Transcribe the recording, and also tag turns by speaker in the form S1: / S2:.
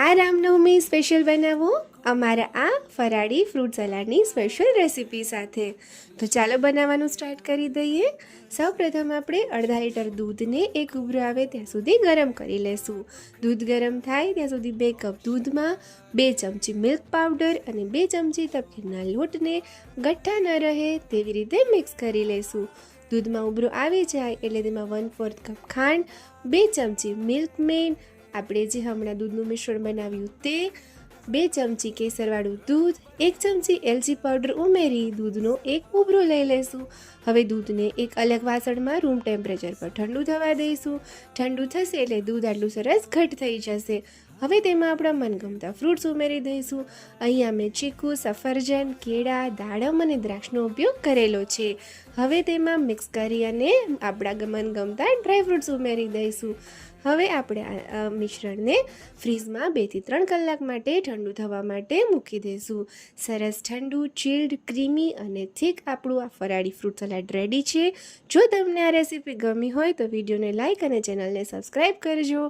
S1: આ રામનવમી સ્પેશિયલ બનાવો અમારા આ ફરાળી ફ્રૂટ સલાડની સ્પેશિયલ રેસીપી સાથે. તો ચાલો બનાવવાનું સ્ટાર્ટ કરી દઈએ. સૌપ્રથમ આપણે અડધા લીટર દૂધને એક ઉભરો આવે ત્યાં સુધી ગરમ કરી લેશું. દૂધ ગરમ થાય ત્યાં સુધી 2 કપ દૂધમાં 2 ચમચી મિલ્ક પાવડર અને 2 ચમચી તપકીરના લોટને ગઠ્ઠા ન રહે તેવી રીતે મિક્સ કરી લેશું. દૂધમાં ઉભરો આવી જાય એટલે તેમાં 1/4 કપ ખાંડ, 2 ચમચી મિલ્ક મેડ, આપણે જે હમણાં દૂધનું મિશ્રણ બનાવ્યું તે, 2 ચમચી કેસરવાળું દૂધ, 1 ચમચી એલચી પાવડર ઉમેરી દૂધનો એક ઉભરો લઈ લઈશું. હવે દૂધને એક અલગ વાસણમાં રૂમ ટેમ્પરેચર પર ઠંડુ થવા દઈશું. ઠંડુ થશે એટલે દૂધ આટલું સરસ ઘટ થઈ જશે. હવે તેમાં આપણા મનગમતા ફ્રૂટ્સ ઉમેરી દઈશું. અહીંયા મેં ચીકુ, સફરજન, કેળા, દાડમ અને દ્રાક્ષનો ઉપયોગ કરેલો છે. હવે તેમાં મિક્સ કરી અને આપણા મનગમતા ડ્રાયફ્રૂટ્સ ઉમેરી દઈશું. હવે આપણે આ મિશ્રણને ફ્રીઝમાં 2 થી 3 કલાક માટે ઠંડુ થવા માટે મૂકી દઈશું. સરસ ઠંડુ, ચિલ્ડ, ક્રીમી અને થીક આપણું આ ફરાળી ફ્રૂટ સલાડ રેડી છે. જો તમને આ રેસીપી ગમી હોય તો વિડીયોને લાઇક અને ચેનલને સબસ્ક્રાઈબ કરજો.